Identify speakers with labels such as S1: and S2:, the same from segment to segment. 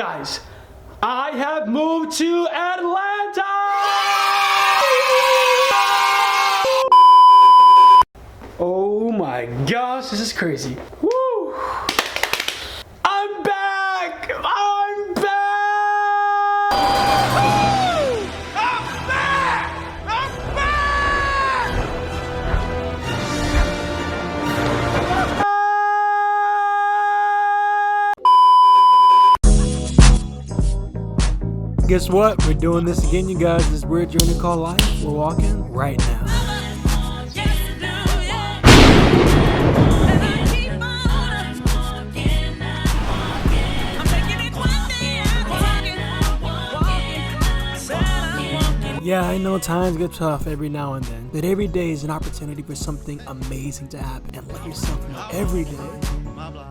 S1: Guys, I have moved to Atlanta! Oh my gosh, this is crazy. Woo! I'm back! I'm back! I'm back! I'm back!
S2: Guess what? We're doing this again, you guys. This weird journey called life. We're walking right now. Yeah, I know times get tough every now and then, but every day is an opportunity for something amazing to happen, and let yourself know every day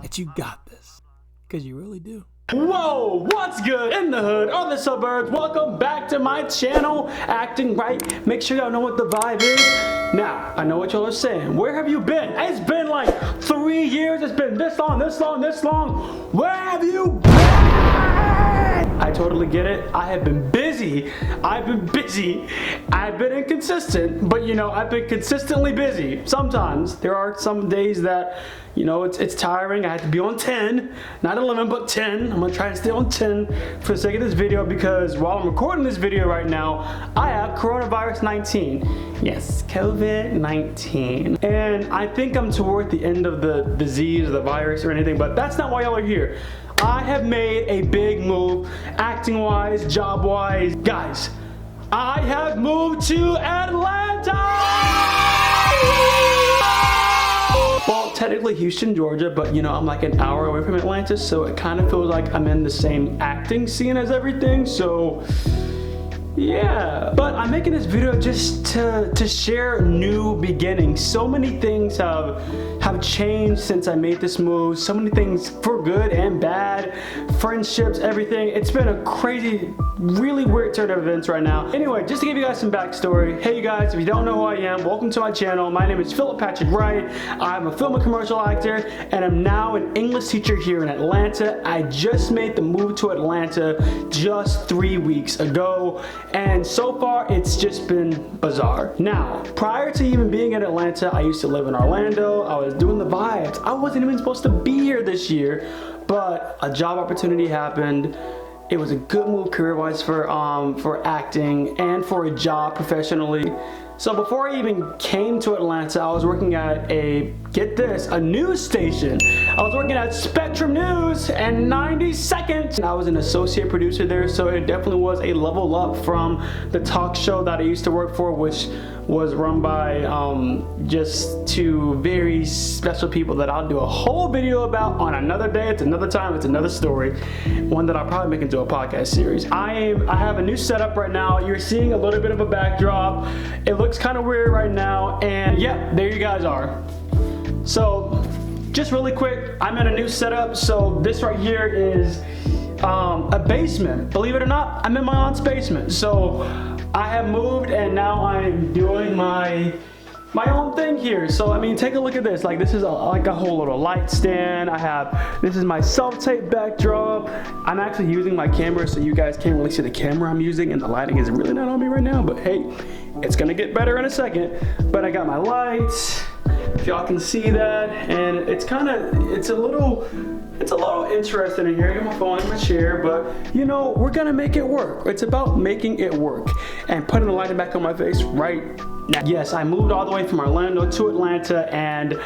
S2: that you got this, because you really do.
S1: Whoa, what's good in the hood or the suburbs? Welcome back to my channel, Acting Right. Make sure y'all know what the vibe is. Now, I know what y'all are saying. Where have you been? It's been like 3 years. It's been this long, this long, this long. Where have you been? I totally get it. I have been busy. I've been inconsistent, but you know, I've been consistently busy. Sometimes there are some days that, you know, it's tiring. I have to be on 10, not 11, but 10. I'm gonna try to stay on 10 for the sake of this video, because while I'm recording this video right now, I have coronavirus 19. Yes, COVID-19. And I think I'm toward the end of the disease, the virus or anything, but that's not why y'all are here. I have made a big move, acting-wise, job-wise. Guys, I have moved to Atlanta! Well, technically Houston, Georgia, but you know, I'm like an hour away from Atlanta, so it kind of feels like I'm in the same acting scene as everything, so yeah. But I'm making this video just to share new beginnings. So many things have changed since I made this move. So many things for good and bad. Friendships, everything. It's been a crazy, really weird turn of events right now. Anyway, just to give you guys some backstory. Hey you guys, if you don't know who I am, welcome to my channel. My name is Philip Patrick Wright. I'm a film and commercial actor, and I'm now an English teacher here in Atlanta. I just made the move to Atlanta just 3 weeks ago, and so far it's just been bizarre. Now, prior to even being in Atlanta, I used to live in Orlando. I was doing the vibes. I wasn't even supposed to be here this year, but a job opportunity happened. It was a good move career-wise for acting and for a job professionally. So before I even came to Atlanta, I was working at get this, a news station. I was working at Spectrum News and 90 Seconds. I was an associate producer there, so it definitely was a level up from the talk show that I used to work for, which was run by just two very special people that I'll do a whole video about on another day. It's another time, it's another story, one that I'll probably make into a podcast series. I have a new setup right now. You're seeing a little bit of a backdrop. It looks kind of weird right now, and yeah, there you guys are. So just really quick, I'm in a new setup. So this right here is a basement. Believe it or not, I'm in my aunt's basement. So I have moved, and now I'm doing my own thing here. So I mean, take a look at this. Like, this is like a whole little light stand. This is my self-tape backdrop. I'm actually using my camera, so you guys can't really see the camera I'm using, and the lighting is really not on me right now, but hey, it's gonna get better in a second. But I got my lights, if y'all can see that, and it's a little interesting in here. I got my phone in my chair, but you know, we're gonna make it work. It's about making it work and putting the lighting back on my face right now. Yes, I moved all the way from Orlando to Atlanta, and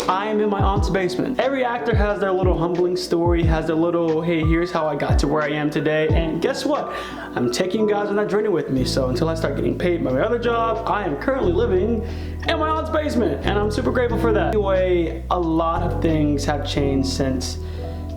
S1: I am in my aunt's basement. Every actor has their little humbling story, has their little, hey, here's how I got to where I am today, and guess what? I'm taking you guys on that journey with me. So until I start getting paid by my other job, I am currently living in my aunt's basement, and I'm super grateful for that. Anyway, a lot of things have changed since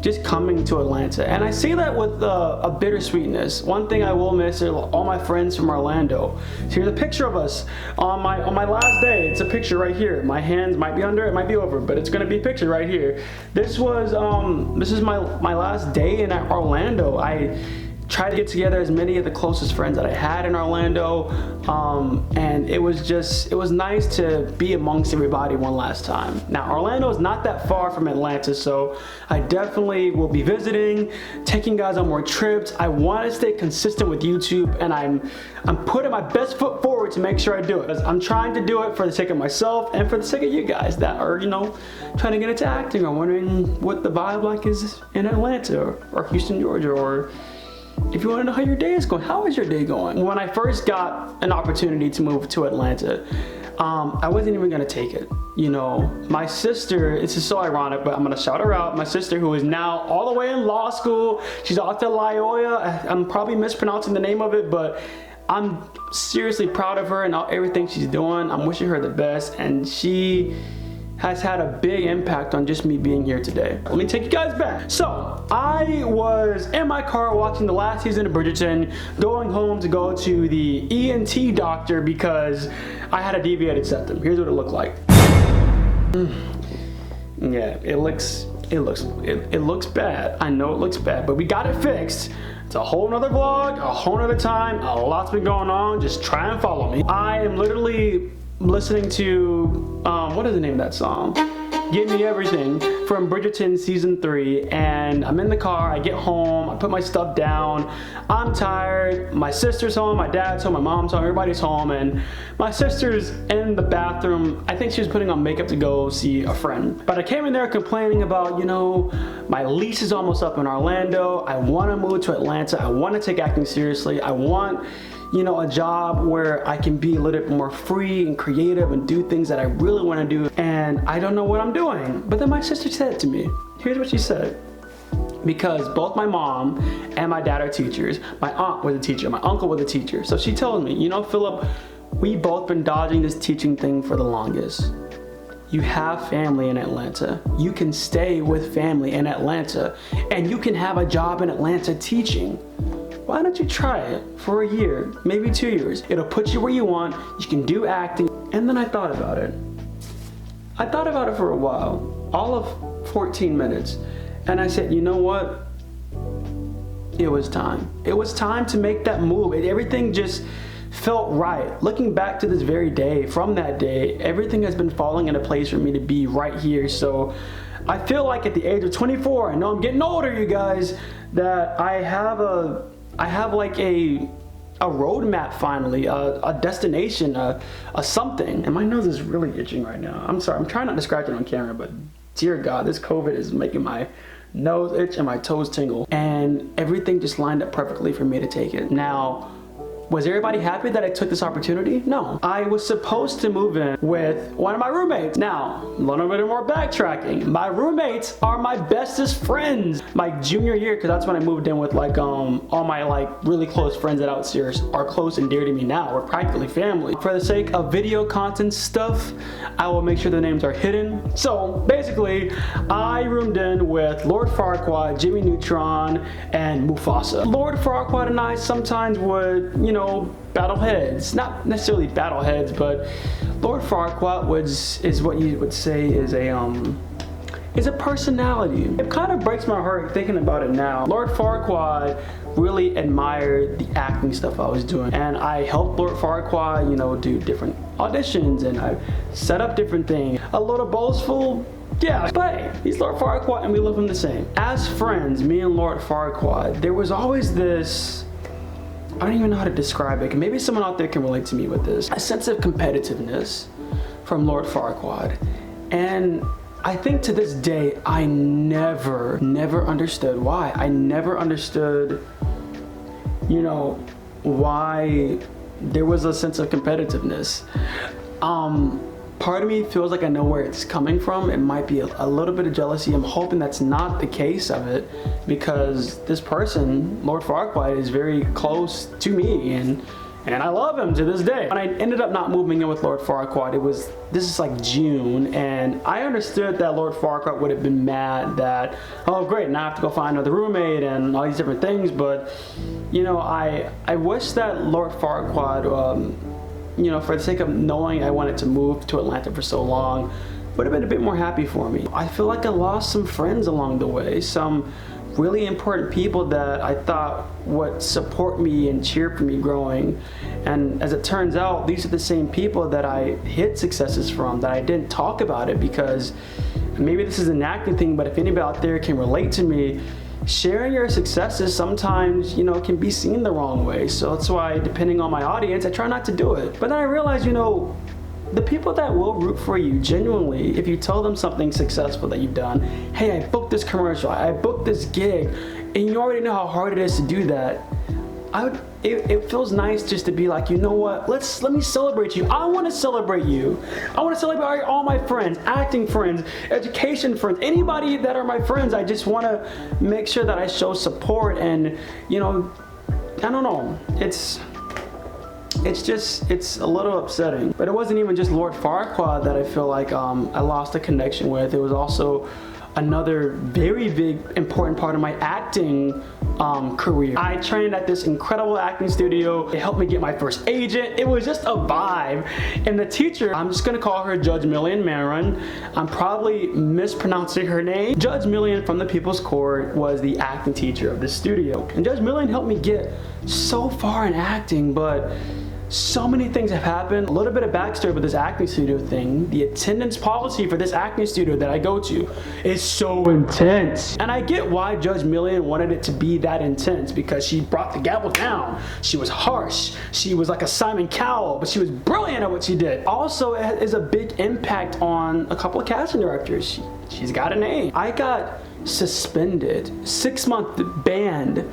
S1: just coming to Atlanta, and I say that with a bittersweetness. One thing I will miss are all my friends from Orlando. So here's a picture of us on my last day. It's a picture right here. My hands might be under, it might be over, but it's gonna be a picture right here. This is my last day in Orlando. I tried to get together as many of the closest friends that I had in Orlando, and it was nice to be amongst everybody one last time. Now, Orlando is not that far from Atlanta, so I definitely will be visiting, taking guys on more trips. I want to stay consistent with YouTube, and I'm putting my best foot forward to make sure I do it. I'm trying to do it for the sake of myself and for the sake of you guys that are, trying to get into acting or wondering what the vibe like is in Atlanta or Houston, Georgia, or if you want to know how your day is going. How is your day going? When I first got an opportunity to move to Atlanta, I wasn't even gonna take it. My sister, this is so ironic, but I'm gonna shout her out. My sister, who is now all the way in law school, she's off to Loyola. I'm probably mispronouncing the name of it, but I'm seriously proud of her and everything she's doing. I'm wishing her the best, and she has had a big impact on just me being here today. Let me take you guys back. So, I was in my car watching the last season of Bridgerton, going home to go to the ENT doctor because I had a deviated septum. Here's what it looked like. Yeah, it looks bad. I know it looks bad, but we got it fixed. It's a whole nother vlog, a whole nother time. A lot's been going on. Just try and follow me. I am literally listening to, what is the name of that song? Give Me Everything from Bridgerton season 3, and I'm in the car, I get home, I put my stuff down, I'm tired, my sister's home, my dad's home, my mom's home, everybody's home, and my sister's in the bathroom. I think she was putting on makeup to go see a friend. But I came in there complaining about, my lease is almost up in Orlando, I want to move to Atlanta, I want to take acting seriously, I want a job where I can be a little bit more free and creative and do things that I really want to do, and I don't know what I'm doing. But then my sister said to me, here's what she said. Because both my mom and my dad are teachers, my aunt was a teacher, my uncle was a teacher. So she told me, Philip, we both been dodging this teaching thing for the longest. You have family in Atlanta. You can stay with family in Atlanta, and you can have a job in Atlanta teaching. Why don't you try it for a year, maybe 2 years? It'll put you where you want, you can do acting. And then I thought about it. I thought about it for a while, all of 14 minutes. And I said, you know what? It was time. It was time to make that move. Everything just felt right. Looking back to this very day, from that day, everything has been falling into place for me to be right here. So I feel like at the age of 24, I know I'm getting older, you guys, that I have like a roadmap finally, a destination, a something. And my nose is really itching right now. I'm sorry, I'm trying not to scratch it on camera, but dear God, this COVID is making my nose itch and my toes tingle. And everything just lined up perfectly for me to take it. Now, was everybody happy that I took this opportunity? No. I was supposed to move in with one of my roommates. Now, a little bit more backtracking. My roommates are my bestest friends. My junior year, because that's when I moved in with all my really close friends that out here are close and dear to me now. We're practically family. For the sake of video content stuff, I will make sure the names are hidden. So basically, I roomed in with Lord Farquaad, Jimmy Neutron, and Mufasa. Lord Farquaad and I sometimes would, battle heads. Not necessarily battle heads, but Lord Farquaad is what you would say is a personality. It kind of breaks my heart thinking about it now. Lord Farquaad really admired the acting stuff I was doing, and I helped Lord Farquaad, do different auditions, and I set up different things. A little boastful, yeah, but hey, he's Lord Farquaad and we love him the same. As friends, me and Lord Farquaad, there was always this, I don't even know how to describe it. Maybe someone out there can relate to me with this. A sense of competitiveness from Lord Farquaad. And I think to this day, I never understood why. I never understood, why there was a sense of competitiveness. Part of me feels like I know where it's coming from. It might be a little bit of jealousy. I'm hoping that's not the case of it, because this person, Lord Farquaad, is very close to me, and I love him to this day. When I ended up not moving in with Lord Farquaad, this is like June, and I understood that Lord Farquaad would have been mad that, oh great, now I have to go find another roommate and all these different things, but I wish that Lord Farquaad, for the sake of knowing I wanted to move to Atlanta for so long, would have been a bit more happy for me. I feel like I lost some friends along the way, some really important people that I thought would support me and cheer for me growing. And as it turns out, these are the same people that I hid successes from, that I didn't talk about it, because maybe this is an acting thing, but if anybody out there can relate to me, sharing your successes sometimes, can be seen the wrong way. So that's why, depending on my audience, I try not to do it. But then I realized, the people that will root for you genuinely, if you tell them something successful that you've done, hey, I booked this commercial, I booked this gig, and you already know how hard it is to do that, it feels nice just to be like, you know what, let me celebrate you. I want to celebrate you. I want to celebrate all my friends, acting friends, education friends, anybody that are my friends. I just want to make sure that I show support, and I don't know, it's a little upsetting. But it wasn't even just Lord Farquaad that I feel like I lost a connection with. It was also another very big, important part of my acting career. I trained at this incredible acting studio. It helped me get my first agent. It was just a vibe. And the teacher, I'm just gonna call her Judge Millian Maron. I'm probably mispronouncing her name. Judge Millian from the People's Court was the acting teacher of this studio. And Judge Millian helped me get so far in acting, but so many things have happened. A little bit of backstory with this acting studio thing. The attendance policy for this acting studio that I go to is so intense. And I get why Judge Millian wanted it to be that intense, because she brought the gavel down. She was harsh. She was like a Simon Cowell, but she was brilliant at what she did. Also, it has a big impact on a couple of casting directors. She's got a name. I got suspended, 6-month banned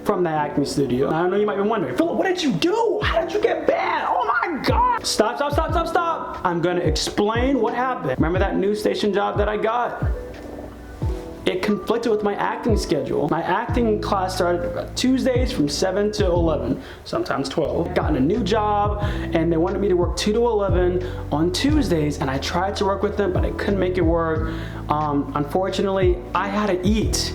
S1: from the acting studio. I know you might be wondering, Philip, what did you do? How did you get banned? Oh my God. Stop. I'm gonna explain what happened. Remember that news station job that I got? It conflicted with my acting schedule. My acting class started Tuesdays from 7 to 11, sometimes 12. Gotten a new job, and they wanted me to work 2 to 11 on Tuesdays, and I tried to work with them, but I couldn't make it work. Unfortunately, I had to eat.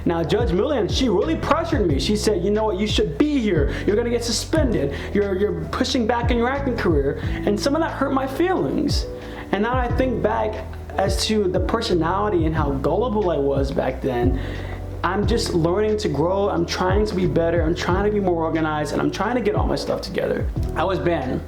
S1: Now, Judge Millian, she really pressured me. She said, you know what, you should be here. You're gonna get suspended. You're pushing back in your acting career. And some of that hurt my feelings. And now I think back as to the personality and how gullible I was back then, I'm just learning to grow. I'm trying to be better. I'm trying to be more organized, and I'm trying to get all my stuff together. I was banned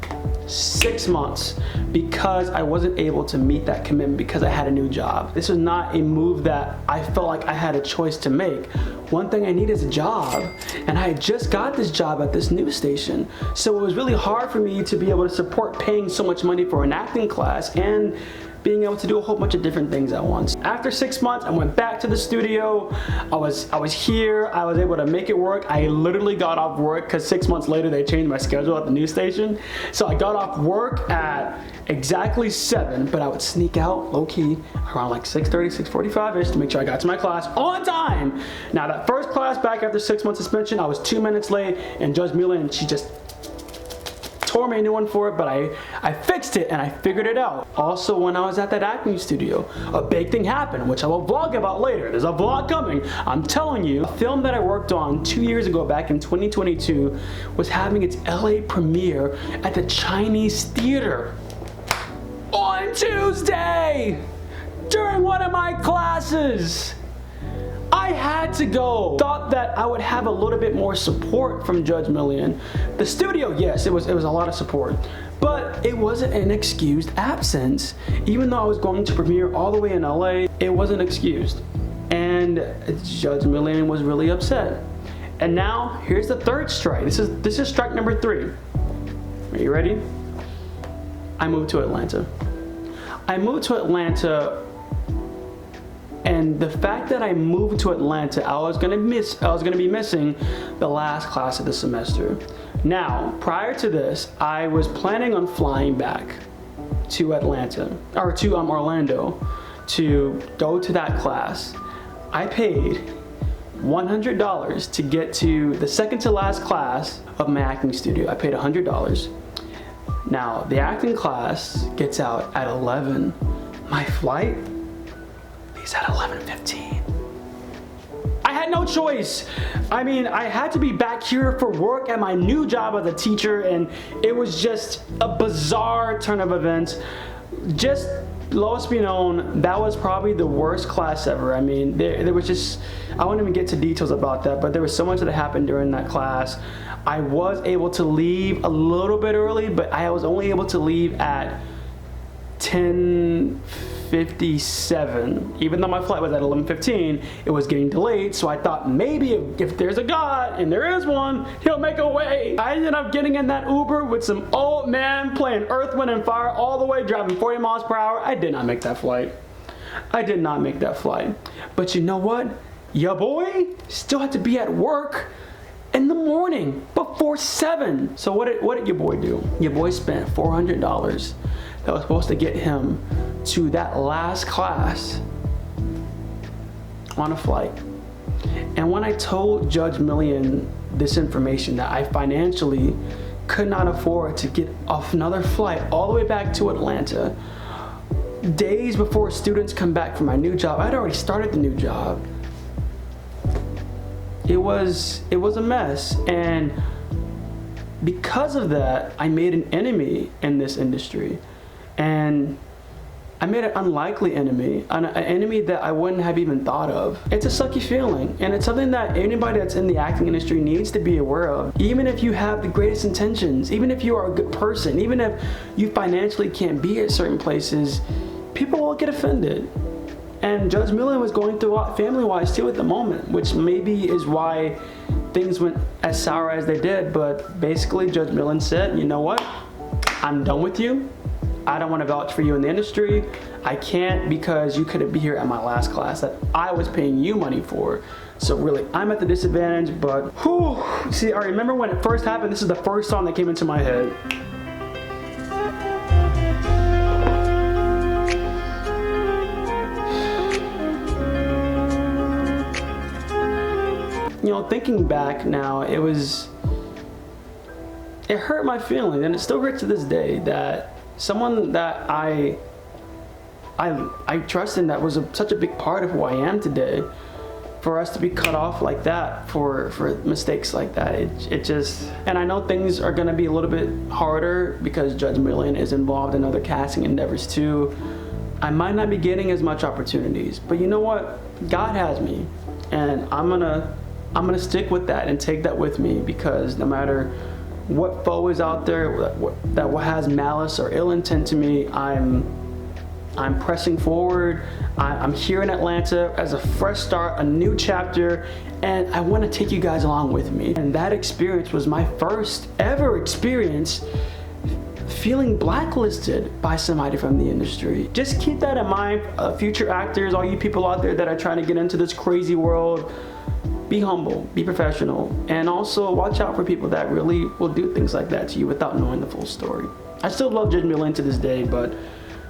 S1: 6 months because I wasn't able to meet that commitment because I had a new job. This was not a move that I felt like I had a choice to make. One thing I need is a job, and I had just got this job at this news station. So it was really hard for me to be able to support paying so much money for an acting class and being able to do a whole bunch of different things at once. After 6 months, I went back to the studio. I was here. I was able to make it work. I literally got off work because 6 months later they changed my schedule at the news station. So I got off work at exactly 7, but I would sneak out low-key around like 6:30, 6:45ish to make sure I got to my class on time. Now that first class back after 6 months suspension, I was 2 minutes late, and Judge Millian, she just tore me a new one for it, but I fixed it and I figured it out. Also, when I was at that acting studio, a big thing happened, which I will vlog about later. There's a vlog coming. I'm telling you, a film that I worked on 2 years ago back in 2022 was having its LA premiere at the Chinese Theater on Tuesday during one of my classes. I had to go. Thought that I would have a little bit more support from Judge Millian. The studio, yes, it was a lot of support, but it wasn't an excused absence. Even though I was going to premiere all the way in LA, it wasn't excused. And Judge Millian was really upset. And now, here's the third strike. This is strike number 3. Are you ready? I moved to Atlanta. And the fact that I moved to Atlanta, I was gonna be missing the last class of the semester. Now, prior to this, I was planning on flying back to Atlanta, or to Orlando, to go to that class. I paid $100 to get to the second to last class of my acting studio. I paid $100. Now, the acting class gets out at 11. My flight is at 11:15. I had no choice. I mean, I had to be back here for work at my new job as a teacher, and it was just a bizarre turn of events. Just lowest be known, that was probably the worst class ever. I mean, there was just, I won't even get to details about that, but there was so much that happened during that class. I was able to leave a little bit early, but I was only able to leave at 10:57. Even though my flight was at 11:15, it was getting delayed, so I thought maybe if there's a God, and there is one, he'll make a way. I ended up getting in that Uber with some old man playing Earth, Wind, and Fire all the way, driving 40 miles per hour. I did not make that flight. I did not make that flight. But you know what? Your boy still had to be at work in the morning before 7. So what did your boy do? Your boy spent $400 that was supposed to get him to that last class on a flight. And when I told Judge Million this information, that I financially could not afford to get off another flight all the way back to Atlanta, days before students come back from my new job, I'd already started the new job. It was a mess, and because of that, I made an enemy in this industry, and I made an unlikely enemy, an enemy that I wouldn't have even thought of. It's a sucky feeling, and it's something that anybody that's in the acting industry needs to be aware of. Even if you have the greatest intentions, even if you are a good person, even if you financially can't be at certain places, people will get offended. And Judge Million was going through a lot family-wise too at the moment, which maybe is why things went as sour as they did. But basically, Judge Million said, you know what? I'm done with you. I don't want to vouch for you in the industry. I can't, because you couldn't be here at my last class that I was paying you money for. So really, I'm at the disadvantage, but whew. See, I remember when it first happened, this is the first song that came into my head. You know, thinking back now, it hurt my feelings, and it still hurts to this day, that someone that I trust in, that was such a big part of who I am today, for us to be cut off like that for mistakes like that, it just, and I know things are gonna be a little bit harder because Judge Million is involved in other casting endeavors too. I might not be getting as much opportunities, but you know what? God has me, and I'm gonna stick with that and take that with me, because no matter what foe is out there that has malice or ill intent to me, I'm pressing forward. I'm here in Atlanta as a fresh start, a new chapter, and I want to take you guys along with me. And that experience was my first ever experience feeling blacklisted by somebody from the industry. Just keep that in mind, future actors, all you people out there that are trying to get into this crazy world. Be humble, be professional, and also watch out for people that really will do things like that to you without knowing the full story. I still love Judge Million to this day, but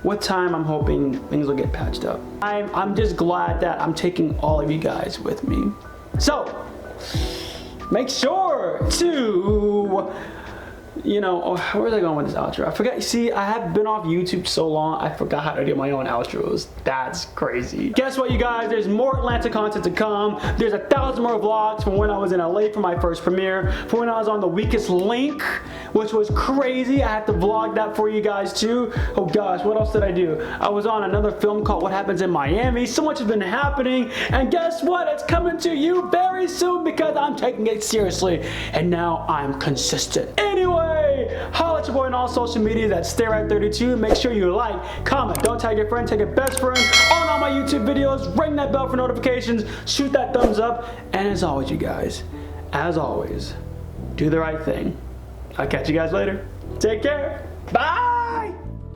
S1: with time, I'm hoping things will get patched up. I'm just glad that I'm taking all of you guys with me. So, make sure to, you know, where was I going with this outro? I forgot. See, I have been off YouTube so long, I forgot how to do my own outros. That's crazy. Guess what, you guys? There's more Atlanta content to come. There's 1,000 more vlogs from when I was in LA for my first premiere, from when I was on The Weakest Link, which was crazy. I had to vlog that for you guys too. Oh gosh, what else did I do? I was on another film called What Happens in Miami. So much has been happening, and guess what? It's coming to you very soon, because I'm taking it seriously, and now I'm consistent. Anyway, holla at your boy on all social media. That's StayRight32. Make sure you like, comment, don't tag your friend, tag your best friend on all my YouTube videos. Ring that bell for notifications. Shoot that thumbs up. And as always, you guys, as always, do the right thing. I'll catch you guys later. Take care. Bye.